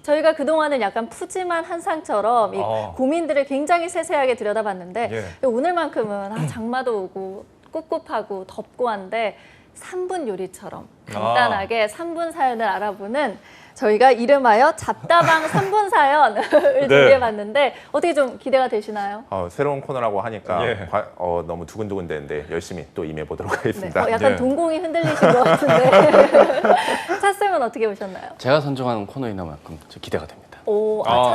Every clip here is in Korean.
저희가 그동안은 약간 푸짐한 한상처럼 이 고민들을 굉장히 세세하게 들여다봤는데 오늘만큼은 장마도 오고 꿉꿉하고 덥고 한데 3분 요리처럼 간단하게 3분 사연을 알아보는 저희가 이름하여 잡다방 3분 사연을 준비해봤는데 어떻게 좀 기대가 되시나요? 새로운 코너라고 하니까 너무 두근두근 되는데 열심히 또 임해보도록 하겠습니다. 약간 동공이 흔들리신 것 같은데 차쌤은 어떻게 보셨나요? 제가 선정하는 코너이나만큼 기대가 됩니다.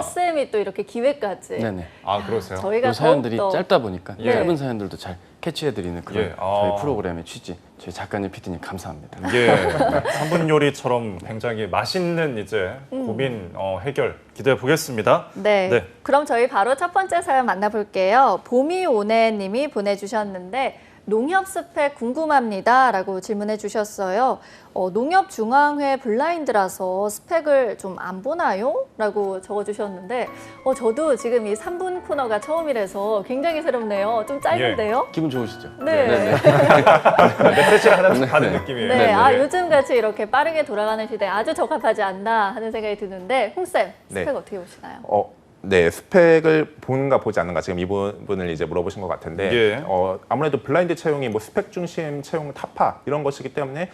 차쌤이 또 이렇게 기획까지. 네네. 그러세요? 저희가 사연들이 짧다 보니까 짧은 사연들도 잘 캐치해드리는 그런 저희 프로그램의 취지. 저희 작가님, PD님 감사합니다. 3분 요리처럼 굉장히 맛있는 이제 고민 해결 기대해 보겠습니다. 네. 그럼 저희 바로 첫 번째 사연 만나볼게요. 봄이오네님이 보내주셨는데 농협 스펙 궁금합니다 라고 질문해 주셨어요. 농협중앙회 블라인드라서 스펙을 좀 안 보나요? 라고 적어주셨는데 저도 지금 이 3분 코너가 처음이라서 굉장히 새롭네요. 좀 짧은데요? 기분 좋으시죠? 네. 메시지를 하나 받은 느낌이에요. 네. 요즘같이 이렇게 빠르게 돌아가는 시대에 아주 적합하지 않나 하는 생각이 드는데 홍쌤, 스펙 어떻게 보시나요? 네, 스펙을 보는가 보지 않는가 지금 이 부분을 이제 물어보신 것 같은데 아무래도 블라인드 채용이 뭐 스펙 중심 채용 타파 이런 것이기 때문에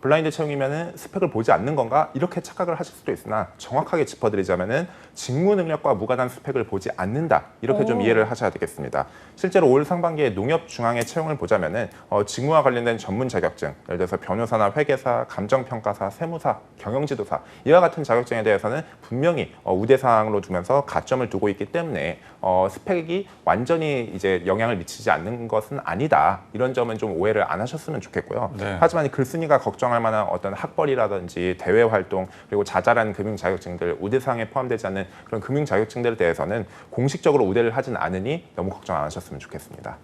블라인드 채용이면은 스펙을 보지 않는 건가 이렇게 착각을 하실 수도 있으나 정확하게 짚어드리자면은 직무 능력과 무관한 스펙을 보지 않는다 이렇게 좀 이해를 하셔야 되겠습니다. 실제로 올 상반기에 농협 중앙회 채용을 보자면은 직무와 관련된 전문 자격증, 예를 들어서 변호사나 회계사, 감정평가사, 세무사, 경영지도사 이와 같은 자격증에 대해서는 분명히 우대사항으로 두면서 가점을 두고 있기 때문에 스펙이 완전히 이제 영향을 미치지 않는 것은 아니다 이런 점은 좀 오해를 안 하셨으면 좋겠고요. 하지만 이 글쓴이가 걱정할 만한 어떤 학벌이라든지 대외 활동 그리고 자잘한 금융 자격증들 우대사항에 포함되지 않는 그런 금융 자격증들에 대해서는 공식적으로 우대를 하진 않으니 너무 걱정 안 하셨으면 좋겠습니다.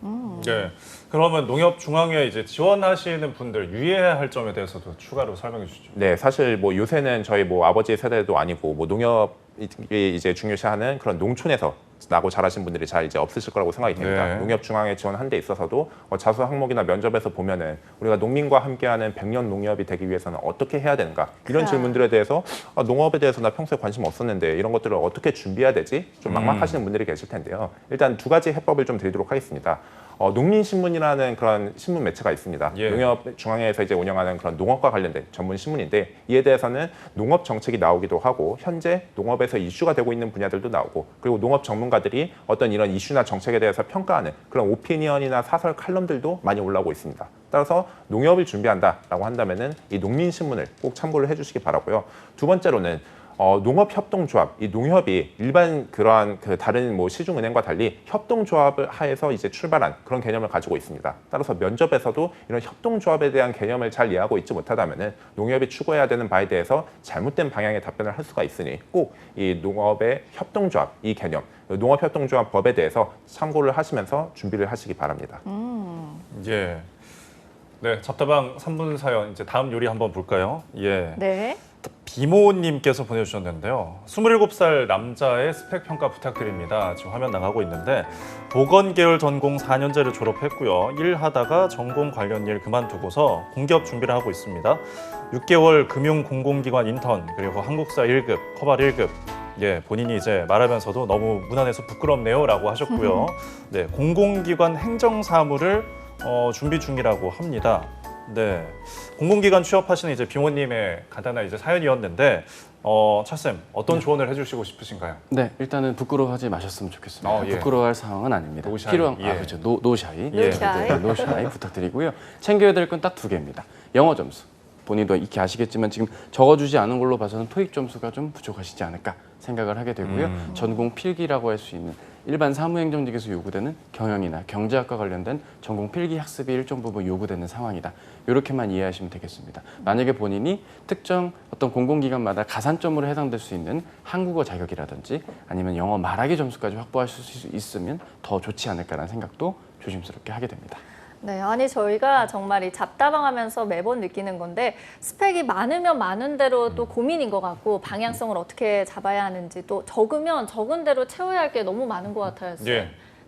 네. 그러면 농협중앙회에 이제 지원하시는 분들 유의해야 할 점에 대해서도 추가로 설명해 주시죠. 네, 사실 뭐 요새는 저희 뭐 아버지 세대도 아니고 뭐 농협이 이제 중요시하는 그런 농촌에서 나고 자라신 분들이 잘 이제 없으실 거라고 생각이 됩니다. 농협중앙회 지원한 데 있어서도 자수 항목이나 면접에서 보면은 우리가 농민과 함께하는 100년 농협이 되기 위해서는 어떻게 해야 되는가 이런 질문들에 대해서 농업에 대해서 나 평소에 관심 없었는데 이런 것들을 어떻게 준비해야 되지? 좀 막막하시는 분들이 계실 텐데요. 일단 두 가지 해법을 좀 드리도록 하겠습니다. 농민신문이라는 그런 신문 매체가 있습니다. 농협중앙회에서 이제 운영하는 그런 농업과 관련된 전문 신문인데 이에 대해서는 농업 정책이 나오기도 하고 현재 농업에서 이슈가 되고 있는 분야들도 나오고 그리고 농업 전문가들이 어떤 이런 이슈나 정책에 대해서 평가하는 그런 오피니언이나 사설 칼럼들도 많이 올라오고 있습니다. 따라서 농협을 준비한다라고 한다면은 이 농민신문을 꼭 참고를 해주시기 바라고요. 두 번째로는 농업협동조합, 이 농협이 일반 그러한 다른 뭐 시중은행과 달리 협동조합을 하에서 이제 출발한 그런 개념을 가지고 있습니다. 따라서 면접에서도 이런 협동조합에 대한 개념을 잘 이해하고 있지 못하다면은 농협이 추구해야 되는 바에 대해서 잘못된 방향의 답변을 할 수가 있으니 꼭 이 농업의 협동조합, 이 개념, 농업협동조합 법에 대해서 참고를 하시면서 준비를 하시기 바랍니다. 네, 잡다방 3분 사연 이제 다음 요리 한번 볼까요? 네. 비모님께서 보내주셨는데요. 27살 남자의 스펙 평가 부탁드립니다. 지금 화면 나가고 있는데 보건 계열 전공 4년제를 졸업했고요. 일하다가 전공 관련 일 그만두고서 공기업 준비를 하고 있습니다. 6개월 금융공공기관 인턴 그리고 한국사 1급, 커발 1급 본인이 이제 말하면서도 너무 무난해서 부끄럽네요 라고 하셨고요. 공공기관 행정사무를 준비 중이라고 합니다. 네, 공공기관 취업하시는 이제 비모님의 간단한 이제 사연이었는데 차쌤 어떤 조언을 해주시고 싶으신가요? 네, 일단은 부끄러워하지 마셨으면 좋겠습니다. 부끄러워할 상황은 아닙니다. 노샤이. 필요한 그렇죠. 노샤이. 노샤이. 노샤이 부탁드리고요. 챙겨야 될 건 딱 두 개입니다. 영어 점수. 본인도 익히 아시겠지만 지금 적어주지 않은 걸로 봐서는 토익 점수가 좀 부족하시지 않을까 생각을 하게 되고요. 전공 필기라고 할 수 있는 일반 사무행정직에서 요구되는 경영이나 경제학과 관련된 전공 필기 학습이 일정 부분 요구되는 상황이다. 이렇게만 이해하시면 되겠습니다. 만약에 본인이 특정 어떤 공공기관마다 가산점으로 해당될 수 있는 한국어 자격이라든지 아니면 영어 말하기 점수까지 확보하실 수 있으면 더 좋지 않을까라는 생각도 조심스럽게 하게 됩니다. 네, 아니 저희가 정말 이 잡다방 하면서 매번 느끼는 건데 스펙이 많으면 많은 대로 또 고민인 것 같고 방향성을 어떻게 잡아야 하는지 또 적으면 적은 대로 채워야 할 게 너무 많은 것 같아요.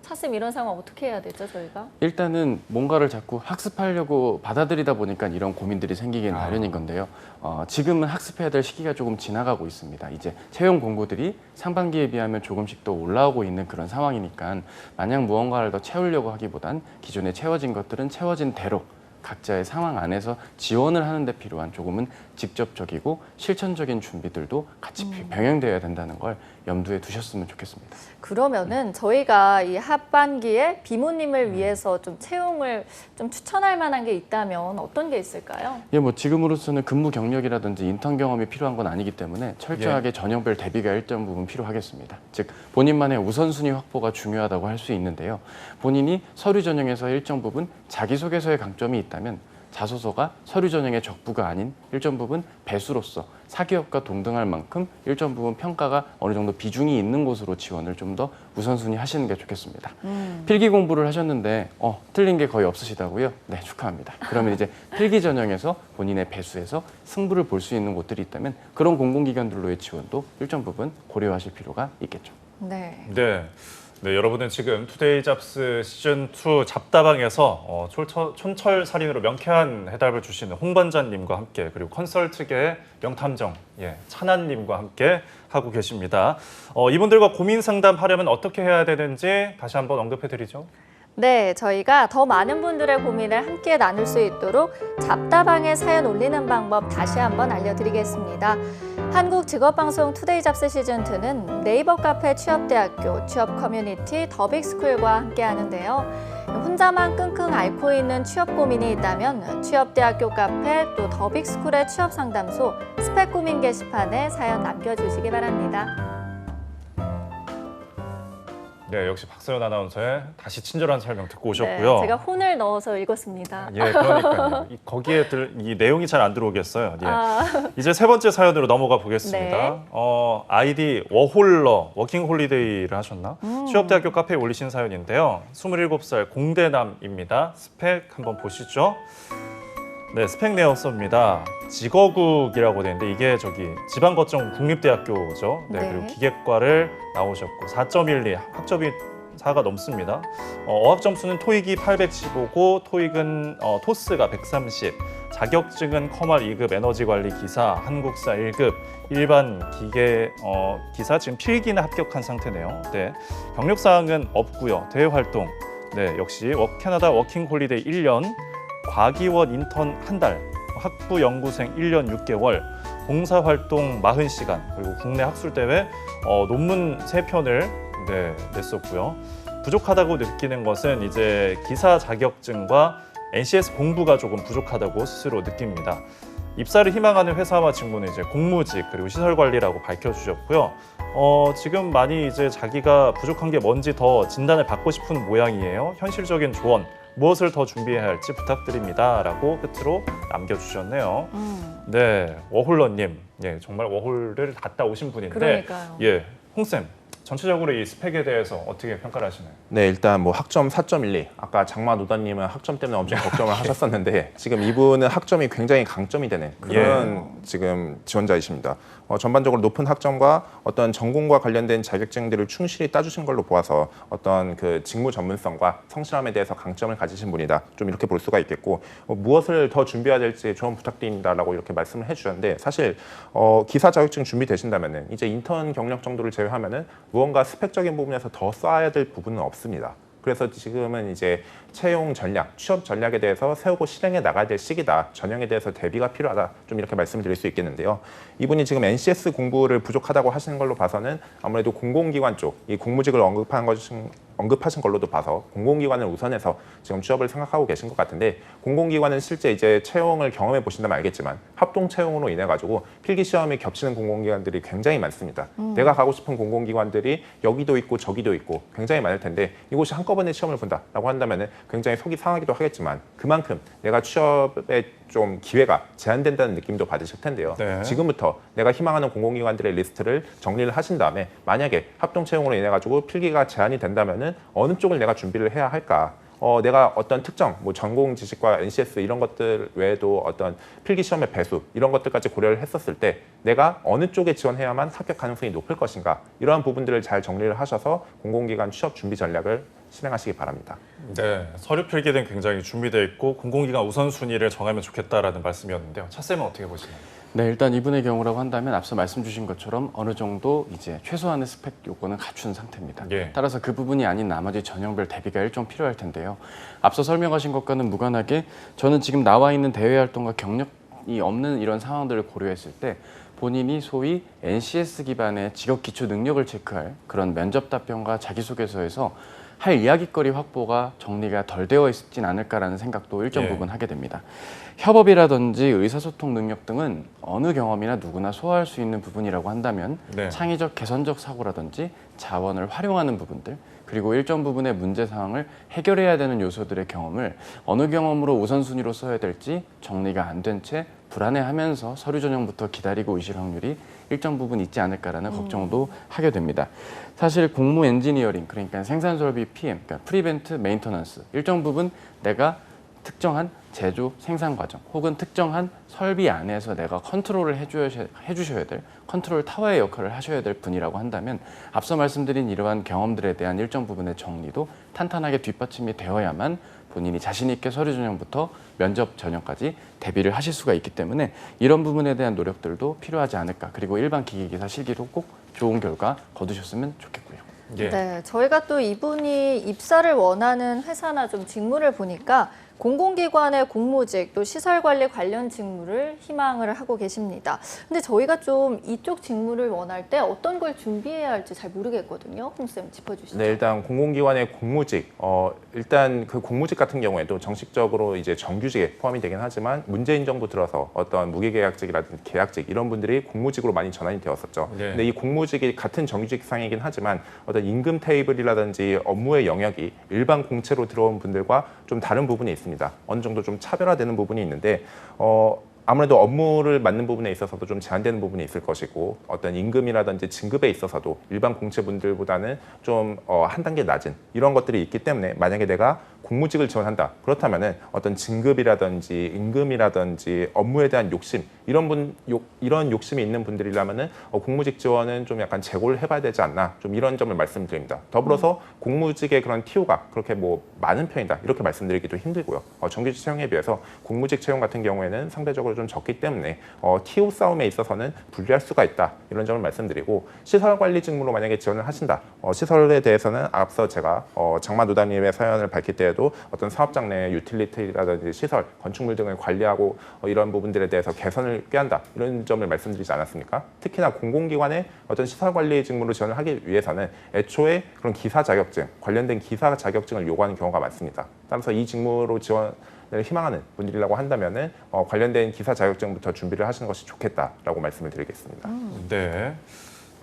사실 이런 상황 어떻게 해야 되죠, 저희가? 일단은 뭔가를 자꾸 학습하려고 받아들이다 보니까 이런 고민들이 생기긴 마련인 건데요. 지금은 학습해야 될 시기가 조금 지나가고 있습니다. 이제 채용 공고들이 상반기에 비하면 조금씩 더 올라오고 있는 그런 상황이니까 마냥 무언가를 더 채우려고 하기보단 기존에 채워진 것들은 채워진 대로 각자의 상황 안에서 지원을 하는 데 필요한 조금은 직접적이고 실천적인 준비들도 같이 병행되어야 된다는 걸 염두에 두셨으면 좋겠습니다. 그러면은 저희가 이 하반기에 비모님을 위해서 좀 채용을 좀 추천할 만한 게 있다면 어떤 게 있을까요? 예, 뭐 지금으로서는 근무 경력이라든지 인턴 경험이 필요한 건 아니기 때문에 철저하게 전형별 대비가 일정 부분 필요하겠습니다. 즉 본인만의 우선순위 확보가 중요하다고 할 수 있는데요. 본인이 서류 전형에서 일정 부분 자기소개서의 강점이 있다면 자소서가 서류 전형의 적부가 아닌 일정 부분 배수로서 사기업과 동등할 만큼 일정 부분 평가가 어느 정도 비중이 있는 곳으로 지원을 좀 더 우선순위 하시는 게 좋겠습니다. 필기 공부를 하셨는데 틀린 게 거의 없으시다고요? 네, 축하합니다. 그러면 이제 필기 전형에서 본인의 배수에서 승부를 볼 수 있는 곳들이 있다면 그런 공공기관들로의 지원도 일정 부분 고려하실 필요가 있겠죠. 네. 네, 여러분은 지금 투데이 잡스 시즌2 잡다방에서 촌철살인으로 명쾌한 해답을 주시는 홍반장님과 함께 그리고 컨설트계의 명탐정 찬한님과 함께 하고 계십니다. 이분들과 고민 상담하려면 어떻게 해야 되는지 다시 한번 언급해드리죠. 네, 저희가 더 많은 분들의 고민을 함께 나눌 수 있도록 잡다방에 사연 올리는 방법 다시 한번 알려드리겠습니다. 한국직업방송 투데이 잡스 시즌2는 네이버 카페 취업대학교, 취업 커뮤니티 더빅스쿨과 함께 하는데요. 혼자만 끙끙 앓고 있는 취업 고민이 있다면 취업대학교 카페 또 더빅스쿨의 취업상담소 스펙 고민 게시판에 사연 남겨주시기 바랍니다. 네, 역시 박서연 아나운서의 다시 친절한 설명 듣고 오셨고요. 네, 제가 혼을 넣어서 읽었습니다. 예, 그러니까요. 거기에 이 내용이 잘 안 들어오겠어요. 이제 세 번째 사연으로 넘어가 보겠습니다. 네. 아이디 워홀러, 워킹홀리데이를 하셨나? 취업대학교 카페에 올리신 사연인데요. 27살 공대남입니다. 스펙 한번 보시죠. 네, 스펙 내었습니다. 직어국이라고 되는데 이게 지방거점 국립대학교죠. 네, 네. 그리고 기계과를 나오셨고 4.12 학점이 4가 넘습니다. 어학 점수는 토익이 815고 토익은 토스가 130, 자격증은 커말 2급 에너지관리 기사, 한국사 1급, 일반 기계 기사 지금 필기는 합격한 상태네요. 네, 경력 사항은 없고요. 대외 활동 역시 캐나다 워킹 홀리데이 1년, 과기원 인턴 1달, 학부 연구생 1년 6개월, 봉사활동 40시간, 그리고 국내 학술대회 논문 3편을 냈었고요. 부족하다고 느끼는 것은 이제 기사 자격증과 NCS 공부가 조금 부족하다고 스스로 느낍니다. 입사를 희망하는 회사와 직무는 이제 공무직 그리고 시설관리라고 밝혀주셨고요. 지금 많이 이제 자기가 부족한 게 뭔지 더 진단을 받고 싶은 모양이에요. 현실적인 조언, 무엇을 더 준비해야 할지 부탁드립니다. 라고 끝으로 남겨주셨네요. 네, 워홀러님, 정말 워홀을 갔다 오신 분인데, 그러니까요. 홍쌤, 전체적으로 이 스펙에 대해서 어떻게 평가를 하시나요? 네, 일단 뭐 학점 4.12. 아까 장마 노다님은 학점 때문에 엄청 걱정을 하셨었는데 지금 이분은 학점이 굉장히 강점이 되는 그런 지금 지원자이십니다. 전반적으로 높은 학점과 어떤 전공과 관련된 자격증들을 충실히 따주신 걸로 보아서 어떤 그 직무 전문성과 성실함에 대해서 강점을 가지신 분이다. 좀 이렇게 볼 수가 있겠고 무엇을 더 준비해야 될지 조언 부탁드립니다라고 이렇게 말씀을 해주셨는데 사실 기사 자격증 준비되신다면은 이제 인턴 경력 정도를 제외하면은 무언가 스펙적인 부분에서 더 쌓아야 될 부분은 없습니다. 그래서 지금은 이제 채용 전략, 취업 전략에 대해서 세우고 실행해 나가야 될 시기다. 전형에 대해서 대비가 필요하다. 좀 이렇게 말씀을 드릴 수 있겠는데요. 이분이 지금 NCS 공부를 부족하다고 하시는 걸로 봐서는 아무래도 공공기관 쪽, 이 공무직을 언급하신 걸로도 봐서 공공기관을 우선해서 지금 취업을 생각하고 계신 것 같은데 공공기관은 실제 이제 채용을 경험해 보신다면 알겠지만 합동 채용으로 인해 가지고 필기 시험이 겹치는 공공기관들이 굉장히 많습니다. 내가 가고 싶은 공공기관들이 여기도 있고 저기도 있고 굉장히 많을 텐데 이곳이 한꺼번에 시험을 본다라고 한다면은 굉장히 속이 상하기도 하겠지만 그만큼 내가 취업에 좀 기회가 제한된다는 느낌도 받으실 텐데요. 네. 지금부터 내가 희망하는 공공기관들의 리스트를 정리를 하신 다음에 만약에 합동 채용으로 인해 가지고 필기가 제한이 된다면은 어느 쪽을 내가 준비를 해야 할까? 내가 어떤 특정 뭐 전공 지식과 NCS 이런 것들 외에도 어떤 필기 시험의 배수 이런 것들까지 고려를 했었을 때 내가 어느 쪽에 지원해야만 합격 가능성이 높을 것인가 이러한 부분들을 잘 정리를 하셔서 공공기관 취업 준비 전략을 실행하시기 바랍니다. 네, 서류 필기는 굉장히 준비되어 있고 공공기관 우선순위를 정하면 좋겠다라는 말씀이었는데요. 차쌤은 어떻게 보시나요? 네, 일단 이분의 경우라고 한다면 앞서 말씀 주신 것처럼 어느 정도 이제 최소한의 스펙 요건은 갖춘 상태입니다. 예. 따라서 그 부분이 아닌 나머지 전형별 대비가 일정 필요할 텐데요. 앞서 설명하신 것과는 무관하게 저는 지금 나와 있는 대외 활동과 경력이 없는 이런 상황들을 고려했을 때 본인이 소위 NCS 기반의 직업 기초 능력을 체크할 그런 면접 답변과 자기소개서에서 할 이야깃거리 확보가 정리가 덜 되어 있진 않을까라는 생각도 일정 예. 부분 하게 됩니다. 협업이라든지 의사소통 능력 등은 어느 경험이나 누구나 소화할 수 있는 부분이라고 한다면 네. 창의적 개선적 사고라든지 자원을 활용하는 부분들 그리고 일정 부분의 문제 사항을 해결해야 되는 요소들의 경험을 어느 경험으로 우선순위로 써야 될지 정리가 안 된 채 불안해하면서 서류 전형부터 기다리고 있을 확률이 일정 부분 있지 않을까라는 걱정도 하게 됩니다. 사실 공무 엔지니어링 그러니까 생산설비 PM, 그러니까 프리벤트 메인터넌스 일정 부분 내가 특정한 제조 생산 과정 혹은 특정한 설비 안에서 내가 컨트롤을 해주셔야 될 컨트롤 타워의 역할을 하셔야 될 분이라고 한다면 앞서 말씀드린 이러한 경험들에 대한 일정 부분의 정리도 탄탄하게 뒷받침이 되어야만 본인이 자신 있게 서류 전형부터 면접 전형까지 대비를 하실 수가 있기 때문에 이런 부분에 대한 노력들도 필요하지 않을까. 그리고 일반 기계기사 실기로 꼭 좋은 결과 거두셨으면 좋겠고요. 예. 네, 저희가 또 이분이 입사를 원하는 회사나 좀 직무를 보니까 공공기관의 공무직 또 시설관리 관련 직무를 희망을 하고 계십니다. 근데 저희가 좀 이쪽 직무를 원할 때 어떤 걸 준비해야 할지 잘 모르겠거든요. 홍쌤 짚어주시죠. 네, 일단 공공기관의 공무직, 일단 그 공무직 같은 경우에도 정식적으로 이제 정규직에 포함이 되긴 하지만 문재인 정부 들어서 어떤 무기계약직이라든지 계약직 이런 분들이 공무직으로 많이 전환이 되었었죠. 네. 근데 이 공무직이 같은 정규직상이긴 하지만 어떤 임금 테이블이라든지 업무의 영역이 일반 공채로 들어온 분들과 좀 다른 부분이 있습니다. 어느 정도 좀 차별화되는 부분이 있는데 아무래도 업무를 맡는 부분에 있어서도 좀 제한되는 부분이 있을 것이고 어떤 임금이라든지 진급에 있어서도 일반 공채분들보다는 좀 한 단계 낮은 이런 것들이 있기 때문에 만약에 내가 공무직을 지원한다 그렇다면은 어떤 진급이라든지 임금이라든지 업무에 대한 욕심 이런 욕심이 있는 분들이라면은 공무직 지원은 좀 약간 재고를 해봐야 되지 않나 좀 이런 점을 말씀드립니다. 더불어서 공무직의 그런 TO가 그렇게 뭐 많은 편이다 이렇게 말씀드리기도 힘들고요. 정규직 채용에 비해서 공무직 채용 같은 경우에는 상대적으로 좀 적기 때문에 TO 싸움에 있어서는 불리할 수가 있다 이런 점을 말씀드리고 시설관리 직무로 만약에 지원을 하신다 시설에 대해서는 앞서 제가 장마노다님의 사연을 밝힐 때에도 어떤 사업장 내 유틸리티라든지 시설, 건축물 등을 관리하고 이런 부분들에 대해서 개선을 꾀한다 이런 점을 말씀드리지 않았습니까? 특히나 공공기관의 어떤 시설관리 직무로 지원을 하기 위해서는 애초에 그런 기사 자격증, 관련된 기사 자격증을 요구하는 경우가 많습니다. 따라서 이 직무로 지원을 희망하는 분들이라고 한다면은 관련된 기사 자격증부터 준비를 하시는 것이 좋겠다라고 말씀을 드리겠습니다. 네.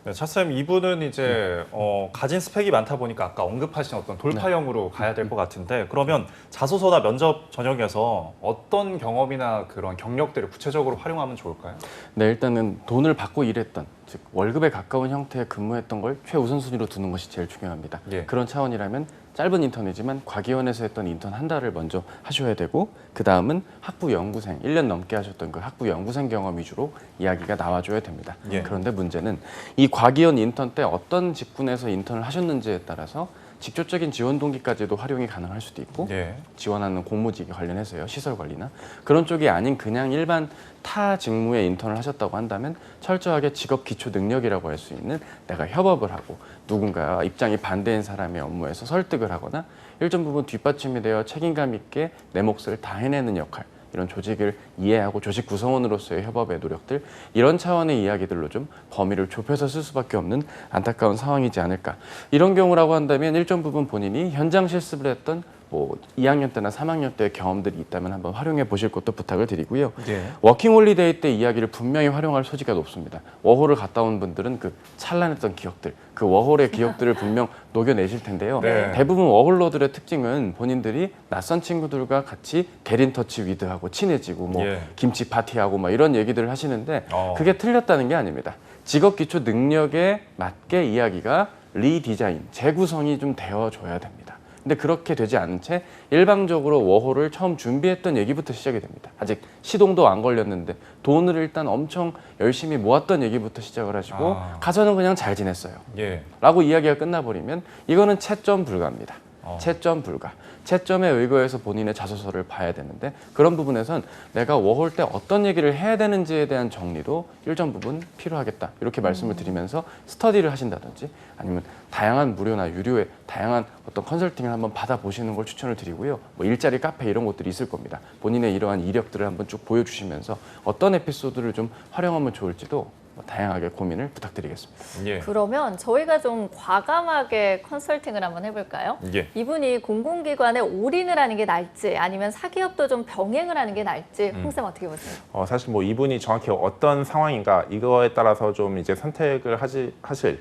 네, 차쌤 이분은 이제 가진 스펙이 많다 보니까 아까 언급하신 어떤 돌파형으로 가야 될 것 같은데 그러면 자소서나 면접 전형에서 어떤 경험이나 그런 경력들을 구체적으로 활용하면 좋을까요? 네, 일단은 돈을 받고 일했던 즉 월급에 가까운 형태의 근무했던 걸 최우선순위로 두는 것이 제일 중요합니다. 예. 그런 차원이라면 짧은 인턴이지만 과기원에서 했던 인턴 한 달을 먼저 하셔야 되고 그 다음은 학부 연구생 1년 넘게 하셨던 그 학부 연구생 경험 위주로 이야기가 나와줘야 됩니다. 예. 그런데 문제는 이 과기원 인턴 때 어떤 직군에서 인턴을 하셨는지에 따라서 직접적인 지원 동기까지도 활용이 가능할 수도 있고 예. 지원하는 공무직에 관련해서요 시설 관리나 그런 쪽이 아닌 그냥 일반 타 직무에 인턴을 하셨다고 한다면 철저하게 직업 기초 능력이라고 할 수 있는 내가 협업을 하고 누군가 입장이 반대인 사람의 업무에서 설득을 하거나 일정 부분 뒷받침이 되어 책임감 있게 내 몫을 다 해내는 역할 이런 조직을 이해하고 조직 구성원으로서의 협업의 노력들 이런 차원의 이야기들로 좀 범위를 좁혀서 쓸 수밖에 없는 안타까운 상황이지 않을까. 이런 경우라고 한다면 일정 부분 본인이 현장 실습을 했던 뭐 2학년 때나 3학년 때 경험들이 있다면 한번 활용해 보실 것도 부탁을 드리고요. 예. 워킹홀리데이 때 이야기를 분명히 활용할 소지가 높습니다. 워홀을 갔다 온 분들은 그 찬란했던 기억들, 그 워홀의 기억들을 분명 녹여내실 텐데요. 네. 대부분 워홀러들의 특징은 본인들이 낯선 친구들과 같이 게린터치 위드하고 친해지고 뭐 예. 김치 파티하고 막 이런 얘기들을 하시는데 어. 그게 틀렸다는 게 아닙니다. 직업 기초 능력에 맞게 이야기가 리디자인, 재구성이 좀 되어줘야 됩니다. 근데 그렇게 되지 않은 채 일방적으로 워홀을 처음 준비했던 얘기부터 시작이 됩니다. 아직 시동도 안 걸렸는데 돈을 일단 엄청 열심히 모았던 얘기부터 시작을 하시고 가서는 그냥 잘 지냈어요. 예. 라고 이야기가 끝나버리면 이거는 채점 불가합니다. 채점 불가. 채점에 의거해서 본인의 자소서를 봐야 되는데 그런 부분에선 내가 워홀 때 어떤 얘기를 해야 되는지에 대한 정리도 일정 부분 필요하겠다. 이렇게 말씀을 드리면서 스터디를 하신다든지 아니면 다양한 무료나 유료의 다양한 어떤 컨설팅을 한번 받아보시는 걸 추천을 드리고요. 뭐 일자리 카페 이런 곳들이 있을 겁니다. 본인의 이러한 이력들을 한번 쭉 보여주시면서 어떤 에피소드를 좀 활용하면 좋을지도 다양하게 고민을 부탁드리겠습니다. 예. 그러면 저희가 좀 과감하게 컨설팅을 한번 해볼까요? 예. 이분이 공공기관에 올인을 하는 게 나을지 아니면 사기업도 좀 병행을 하는 게 나을지 홍쌤 어떻게 보세요? 사실 뭐 이분이 정확히 어떤 상황인가 이거에 따라서 좀 이제 선택을 하실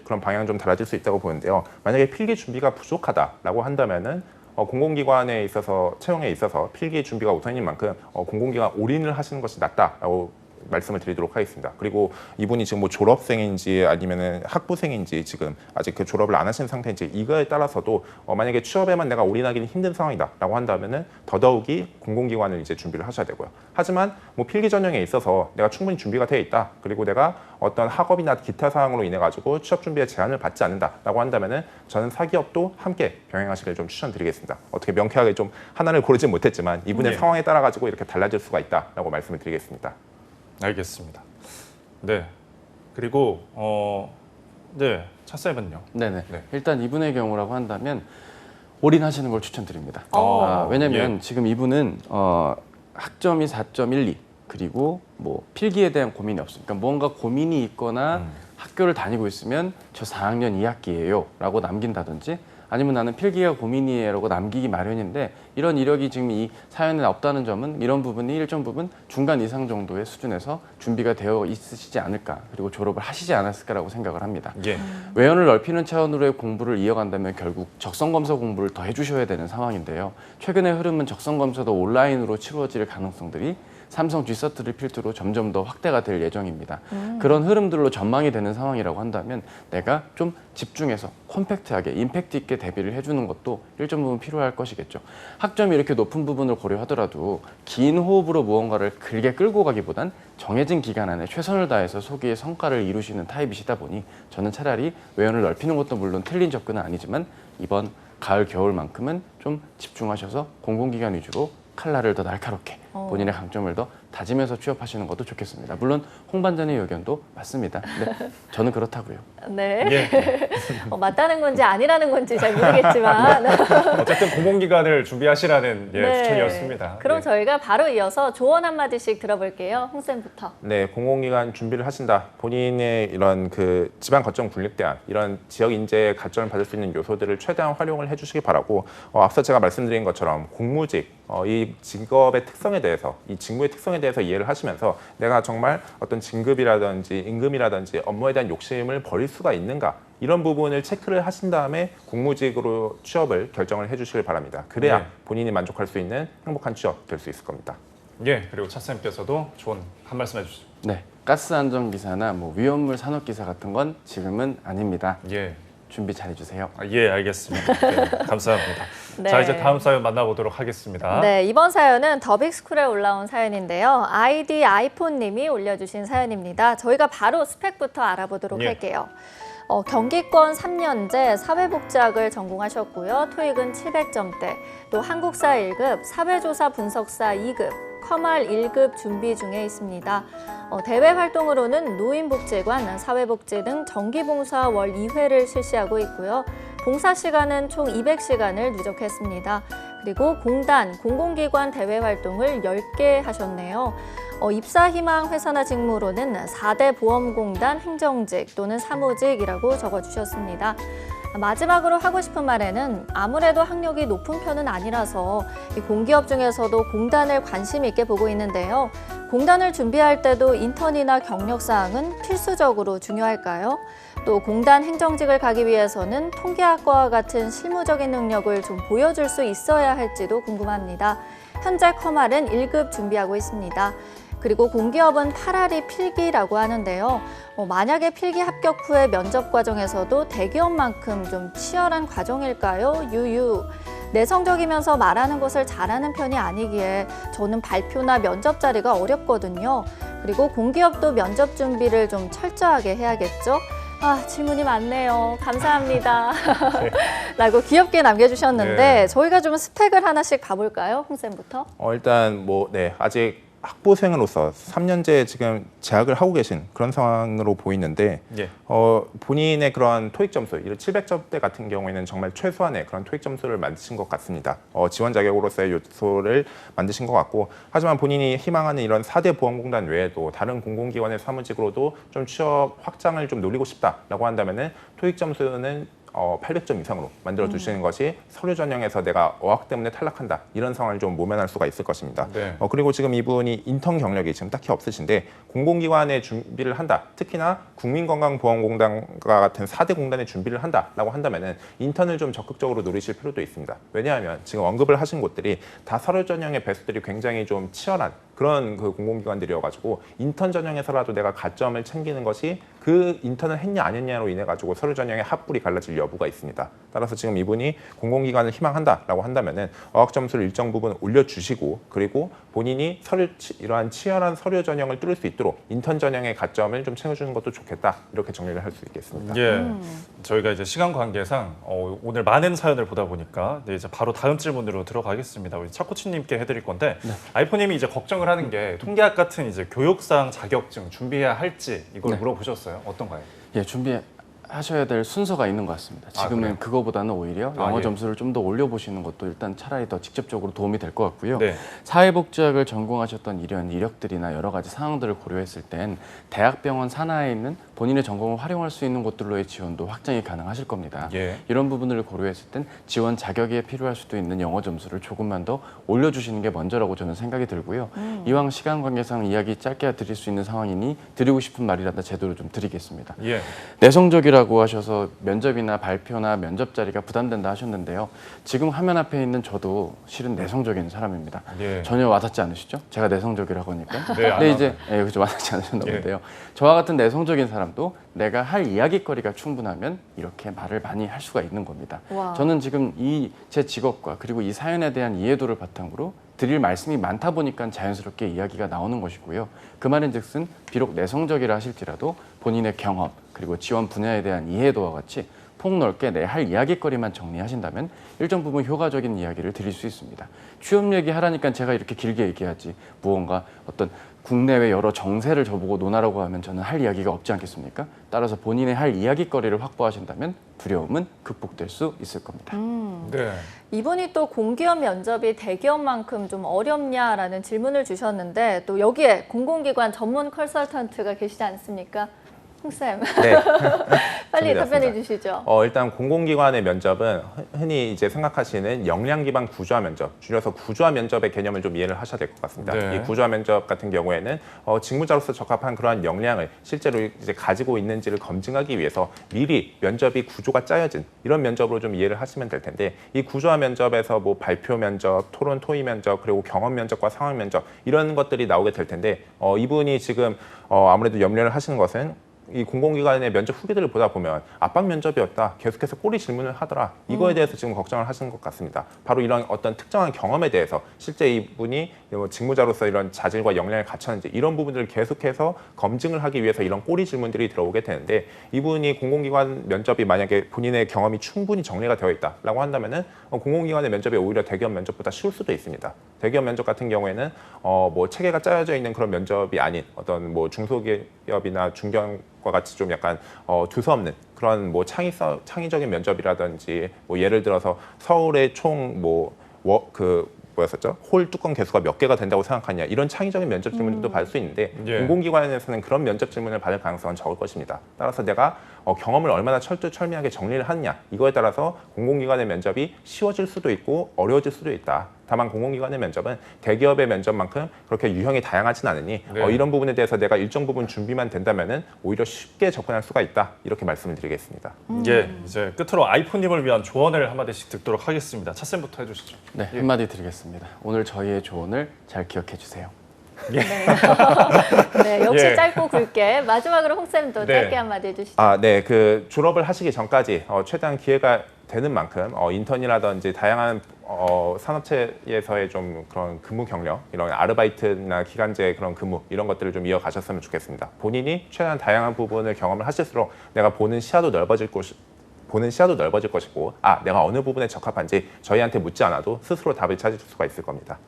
그런 방향 좀 달라질 수 있다고 보는데요. 만약에 필기 준비가 부족하다라고 한다면은 공공기관에 있어서 채용에 있어서 필기 준비가 우선인 만큼 공공기관 올인을 하시는 것이 낫다라고 말씀을 드리도록 하겠습니다. 그리고 이분이 지금 뭐 졸업생인지 아니면은 학부생인지 지금 아직 그 졸업을 안 하신 상태인지 이거에 따라서도 만약에 취업에만 내가 올인하기는 힘든 상황이다라고 한다면은 더더욱이 공공기관을 이제 준비를 하셔야 되고요. 하지만 뭐 필기 전형에 있어서 내가 충분히 준비가 되어 있다. 그리고 내가 어떤 학업이나 기타 사항으로 인해 가지고 취업 준비에 제한을 받지 않는다라고 한다면은 저는 사기업도 함께 병행하시길 좀 추천드리겠습니다. 어떻게 명쾌하게 좀 하나를 고르진 못했지만 이분의 상황에 따라 가지고 이렇게 달라질 수가 있다라고 말씀을 드리겠습니다. 알겠습니다. 네. 그리고 네, 차쌤은요? 네네. 네. 일단 이분의 경우라고 한다면 올인하시는 걸 추천드립니다. 어. 왜냐하면 지금 이분은 학점이 4.12 그리고 뭐 필기에 대한 고민이 없으니까 뭔가 고민이 있거나 학교를 다니고 있으면 저 4학년 2학기예요 라고 남긴다든지 아니면 나는 필기가 고민이에요라고 남기기 마련인데 이런 이력이 지금 이 사연에 없다는 점은 이런 부분이 일정 부분 중간 이상 정도의 수준에서 준비가 되어 있으시지 않을까 그리고 졸업을 하시지 않았을까라고 생각을 합니다. 예. 외연을 넓히는 차원으로의 공부를 이어간다면 결국 적성검사 공부를 더 해주셔야 되는 상황인데요. 최근의 흐름은 적성검사도 온라인으로 치루어질 가능성들이 삼성 G서트를 필두로 점점 더 확대가 될 예정입니다. 그런 흐름들로 전망이 되는 상황이라고 한다면 내가 좀 집중해서 콤팩트하게 임팩트 있게 대비를 해주는 것도 일정 부분 필요할 것이겠죠. 학점이 이렇게 높은 부분을 고려하더라도 긴 호흡으로 무언가를 길게 끌고 가기보단 정해진 기간 안에 최선을 다해서 소기의 성과를 이루시는 타입이시다 보니 저는 차라리 외연을 넓히는 것도 물론 틀린 접근은 아니지만 이번 가을 겨울만큼은 좀 집중하셔서 공공기관 위주로 칼날을 더 날카롭게 본인의 강점을 더 다지면서 취업하시는 것도 좋겠습니다. 물론 홍 반장의 의견도 맞습니다. 네, 저는 그렇다고요. 네. 예. 맞다는 건지 아니라는 건지 잘 모르겠지만 어쨌든 공공기관을 준비하시라는 네. 추천이었습니다. 그럼 예. 저희가 바로 이어서 조언 한마디씩 들어볼게요. 홍쌤부터. 네, 공공기관 준비를 하신다. 본인의 이런 그 지방 거점 군립대학 이런 지역 인재의 가점을 받을 수 있는 요소들을 최대한 활용을 해주시기 바라고 앞서 제가 말씀드린 것처럼 공무직 이 직업의 특성에 대해서 이 직무의 특성에 대해서 이해를 하시면서 내가 정말 어떤 진급이라든지 임금이라든지 업무에 대한 욕심을 버릴 수가 있는가 이런 부분을 체크를 하신 다음에 공무직으로 취업을 결정을 해주시길 바랍니다. 그래야 네. 본인이 만족할 수 있는 행복한 취업 될 수 있을 겁니다. 예. 그리고 차쌤께서도 좋은 한 말씀 해주시죠. 네, 가스 안전 기사나 뭐 위험물 산업 기사 같은 건 지금은 아닙니다. 예. 준비 잘해주세요. 예, 알겠습니다. 네, 감사합니다. 네. 자, 이제 다음 사연 만나보도록 하겠습니다. 네, 이번 사연은 더빅스쿨에 올라온 사연인데요. 아이디 아이폰님이 올려주신 사연입니다. 저희가 바로 스펙부터 알아보도록 예. 할게요. 경기권 3년제 사회복지학을 전공하셨고요. 토익은 700점대, 또 한국사 1급, 사회조사 분석사 2급, 커말 1급 준비 중에 있습니다. 대외 활동으로는 노인복지관, 사회복지 등 정기봉사 월 2회를 실시하고 있고요. 봉사 시간은 총 200시간을 누적했습니다. 그리고 공단, 공공기관 대외 활동을 10개 하셨네요. 입사 희망 회사나 직무로는 4대 보험공단 행정직 또는 사무직이라고 적어주셨습니다. 마지막으로 하고 싶은 말에는 아무래도 학력이 높은 편은 아니라서 이 공기업 중에서도 공단을 관심 있게 보고 있는데요. 공단을 준비할 때도 인턴이나 경력사항은 필수적으로 중요할까요? 또 공단 행정직을 가기 위해서는 통계학과와 같은 실무적인 능력을 좀 보여줄 수 있어야 할지도 궁금합니다. 현재 커말은 1급 준비하고 있습니다. 그리고 공기업은 8알이 필기라고 하는데요. 만약에 필기 합격 후에 면접 과정에서도 대기업만큼 좀 치열한 과정일까요? 유유. 내성적이면서 말하는 것을 잘하는 편이 아니기에 저는 발표나 면접 자리가 어렵거든요. 그리고 공기업도 면접 준비를 좀 철저하게 해야겠죠. 아, 질문이 많네요. 감사합니다. 라고 귀엽게 남겨주셨는데 네. 저희가 좀 스펙을 하나씩 봐볼까요? 홍쌤부터. 일단 뭐 네, 아직 학부생으로서 3년째 지금 재학을 하고 계신 그런 상황으로 보이는데 예. 본인의 그런 토익 점수, 이런 700점대 같은 경우에는 정말 최소한의 그런 토익 점수를 만드신 것 같습니다. 지원 자격으로서의 요소를 만드신 것 같고, 하지만 본인이 희망하는 이런 4대 보험공단 외에도 다른 공공기관의 사무직으로도 좀 취업 확장을 좀 노리고 싶다라고 한다면은 토익 점수는 800점 이상으로 만들어 주시는 것이 서류 전형에서 내가 어학 때문에 탈락한다 이런 상황을 좀 모면할 수가 있을 것입니다. 네. 그리고 지금 이분이 인턴 경력이 지금 딱히 없으신데 공공기관에 준비를 한다, 특히나 국민건강보험공단과 같은 4대 공단에 준비를 한다라고 한다면은 인턴을 좀 적극적으로 노리실 필요도 있습니다. 왜냐하면 지금 언급을 하신 곳들이 다 서류 전형의 배수들이 굉장히 좀 치열한 그런 그 공공기관들이어가지고 인턴 전형에서라도 내가 가점을 챙기는 것이 그 인턴을 했냐 안 했냐로 인해 가지고 서류 전형의 합불이 갈라질 여부가 있습니다. 따라서 지금 이분이 공공기관을 희망한다라고 한다면은 어학 점수를 일정 부분 올려주시고, 그리고 본인이 이러한 치열한 서류 전형을 뚫을 수 있도록 인턴 전형의 가점을 좀 챙겨주는 것도 좋겠다, 이렇게 정리를 할 수 있겠습니다. 예, 저희가 이제 시간 관계상 오늘 많은 사연을 보다 보니까 이제 바로 다음 질문으로 들어가겠습니다. 우리 차코치님께 해드릴 건데 아이폰님이 이제 걱정을 하는 게 통계학 같은 이제 교육상 자격증 준비해야 할지 이걸 네. 물어보셨어요. 어떤가요? 예, 준비하셔야 될 순서가 있는 것 같습니다. 지금은 그래요? 그거보다는 오히려 영어 예. 점수를 좀 더 올려보시는 것도 일단 차라리 더 직접적으로 도움이 될 것 같고요. 네. 사회복지학을 전공하셨던 이런 이력들이나 여러 가지 상황들을 고려했을 땐 대학병원 산하에 있는 본인의 전공을 활용할 수 있는 곳들로의 지원도 확장이 가능하실 겁니다. 예. 이런 부분을 고려했을 땐 지원 자격에 필요할 수도 있는 영어 점수를 조금만 더 올려주시는 게 먼저라고 저는 생각이 들고요. 이왕 시간 관계상 이야기 짧게 드릴 수 있는 상황이니 드리고 싶은 말이라도 제대로 좀 드리겠습니다. 예. 내성적이라고 하셔서 면접이나 발표나 면접 자리가 부담된다 하셨는데요. 지금 화면 앞에 있는 저도 실은 내성적인 사람입니다. 예. 전혀 와닿지 않으시죠? 제가 내성적이라고 하니까. 네, 안 근데 이제 그렇죠, 와닿지 않으셨나 예. 본데요. 저와 같은 내성적인 사람도 내가 할 이야기거리가 충분하면 이렇게 말을 많이 할 수가 있는 겁니다. 와. 저는 지금 제 직업과 그리고 이 사연에 대한 이해도를 바탕으로 드릴 말씀이 많다 보니까 자연스럽게 이야기가 나오는 것이고요. 그 말인즉슨 비록 내성적이라 하실지라도 본인의 경험 그리고 지원 분야에 대한 이해도와 같이 폭넓게 내 할 이야기거리만 정리하신다면 일정 부분 효과적인 이야기를 드릴 수 있습니다. 취업 얘기하라니까 제가 이렇게 길게 얘기하지 무언가 어떤 국내외 여러 정세를 저보고 논하라고 하면 저는 할 이야기가 없지 않겠습니까? 따라서 본인의 할 이야기거리를 확보하신다면 두려움은 극복될 수 있을 겁니다. 네. 이분이 또 공기업 면접이 대기업만큼 좀 어렵냐라는 질문을 주셨는데 또 여기에 공공기관 전문 컨설턴트가 계시지 않습니까? 홍쌤, 네. 빨리 준비되었습니다. 답변해 주시죠. 일단 공공기관의 면접은 흔히 이제 생각하시는 역량 기반 구조화 면접, 줄여서 구조화 면접의 개념을 좀 이해를 하셔야 될 것 같습니다. 네. 이 구조화 면접 같은 경우에는 직무자로서 적합한 그러한 역량을 실제로 이제 가지고 있는지를 검증하기 위해서 미리 면접이 구조가 짜여진 이런 면접으로 좀 이해를 하시면 될 텐데, 이 구조화 면접에서 뭐 발표 면접, 토론 토의 면접, 그리고 경험 면접과 상황 면접 이런 것들이 나오게 될 텐데, 이분이 지금 아무래도 염려를 하시는 것은 이 공공기관의 면접 후기들을 보다 보면 압박 면접이었다, 계속해서 꼬리 질문을 하더라, 이거에 대해서 지금 걱정을 하시는 것 같습니다. 바로 이런 어떤 특정한 경험에 대해서 실제 이분이 직무자로서 이런 자질과 역량을 갖췄는지 이런 부분들을 계속해서 검증을 하기 위해서 이런 꼬리 질문들이 들어오게 되는데, 이분이 공공기관 면접이 만약에 본인의 경험이 충분히 정리가 되어 있다라고 한다면은 공공기관의 면접이 오히려 대기업 면접보다 쉬울 수도 있습니다. 대기업 면접 같은 경우에는 뭐 체계가 짜여져 있는 그런 면접이 아닌 어떤 뭐 중소기업이나 중견과 같이 좀 약간 두서없는 그런 뭐 창의적인 면접이라든지, 뭐 예를 들어서 서울의 총 뭐였었죠? 홀 뚜껑 개수가 몇 개가 된다고 생각하냐, 이런 창의적인 면접 질문들도 받을 수 있는데, 예. 공공기관에서는 그런 면접 질문을 받을 가능성은 적을 것입니다. 따라서 내가 경험을 얼마나 철두철미하게 정리를 하느냐, 이거에 따라서 공공기관의 면접이 쉬워질 수도 있고 어려워질 수도 있다. 다만 공공기관의 면접은 대기업의 면접만큼 그렇게 유형이 다양하진 않으니 네. 이런 부분에 대해서 내가 일정 부분 준비만 된다면은 오히려 쉽게 접근할 수가 있다, 이렇게 말씀을 드리겠습니다. 예, 이제 끝으로 아이폰님을 위한 조언을 한마디씩 듣도록 하겠습니다. 차쌤부터 해주시죠. 네, 한마디 드리겠습니다. 오늘 저희의 조언을 잘 기억해 주세요. 네, 역시 예. 짧고 굵게 마지막으로 홍쌤도 네. 짧게 한마디 해주시죠. 네, 그 졸업을 하시기 전까지 최대한 기회가 되는 만큼 인턴이라든지 다양한 산업체에서의 좀 그런 근무 경력, 이런 아르바이트나 기간제 그런 근무 이런 것들을 좀 이어가셨으면 좋겠습니다. 본인이 최대한 다양한 부분을 경험을 하실수록 내가 보는 시야도 넓어질 것이고, 내가 어느 부분에 적합한지 저희한테 묻지 않아도 스스로 답을 찾을 수가 있을 겁니다.